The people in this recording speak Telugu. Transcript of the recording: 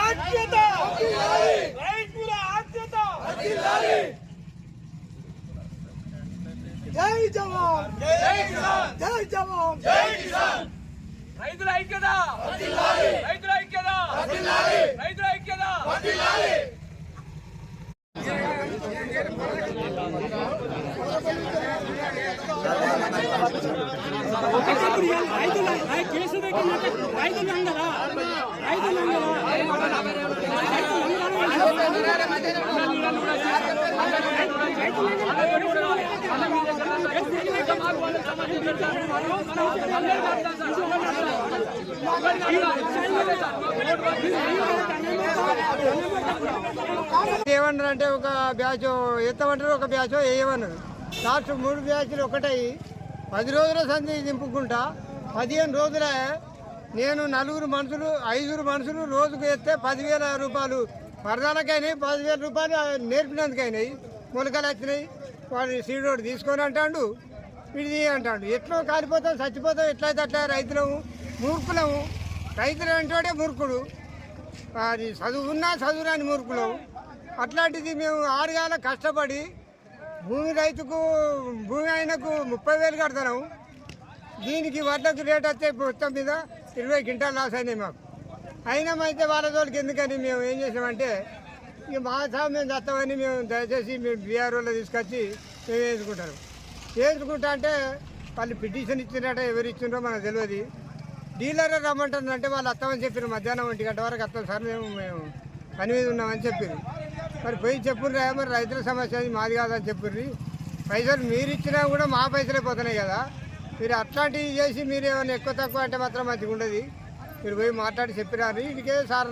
ఆద్యత రైతుల ఆద్యత జై జవాన్ జై కిసాన్ జై జవాన్ జై కిసాన్ రైతుల ఐక్యత రైతుల ఐక్యత రైతుల ఐక్యత ఏమన్నారు అంటే ఒక బ్యాచ్ ఎత్తమంటారు, ఒక బ్యాచ్ వేయమన్నారు. లాస్ట్ 3 బ్యాచ్లు ఒకటై 10 రోజుల సంధి దింపుకుంటా 15 రోజులే నేను 5 మనుషులు రోజుకు ఎత్తే 10,000 రూపాయలు వరదాలకైనాయి, 10,000 రూపాయలు నేర్పినందుకైనాయి. మొలకలు వచ్చినాయి. వాడు సీడోడు తీసుకొని అంటాడు, ఇది అంటాడు. ఎట్లో కాలిపోతాం చచ్చిపోతాం, ఎట్లయితే అట్లా రైతులము మూర్ఖులము. రైతులు అంటాడే మూర్ఖుడు, అది చదువున్నా చదువురాని మూర్ఖులము. అట్లాంటిది మేము 6 గాల కష్టపడి భూమి ఆయనకు 30,000 కడతాము. దీనికి వడ్లకు రేట్ వస్తే మొత్తం మీద 20 క్వింటాలు లాస్ అయినాయి మాకు. అయినామైతే వాళ్ళ తోలికి ఎందుకని మేము ఏం చేసామంటే, ఇక మా సాగు మేము చేస్తామని మేము దయచేసి మేము బీఆర్ఓలో తీసుకొచ్చి మేము వేసుకుంటా అంటే వాళ్ళు పిటిషన్ ఇచ్చినట్ట ఎవరు ఇచ్చిండ్రో మనకు తెలియదు. డీలర్ రమ్మంటుందంటే వాళ్ళు వస్తామని చెప్పారు. మధ్యాహ్నం 1 గంట వరకు వస్తాం సార్, మేము పని మీద ఉన్నామని చెప్పారు. మరి పోయి చెప్పుర్రా, మరి రైతుల సమస్య అది మాది కాదని చెప్పుర్రి. పైసలు మీరు ఇచ్చినా కూడా మా పైసలే పోతున్నాయి కదా. మీరు అట్లాంటివి చేసి మీరు ఏమైనా ఎక్కువ తక్కువ అంటే మాత్రం మంచిగా ఉండదు. మీరు పోయి మాట్లాడి చెప్పిరారు. ఇదికే సార్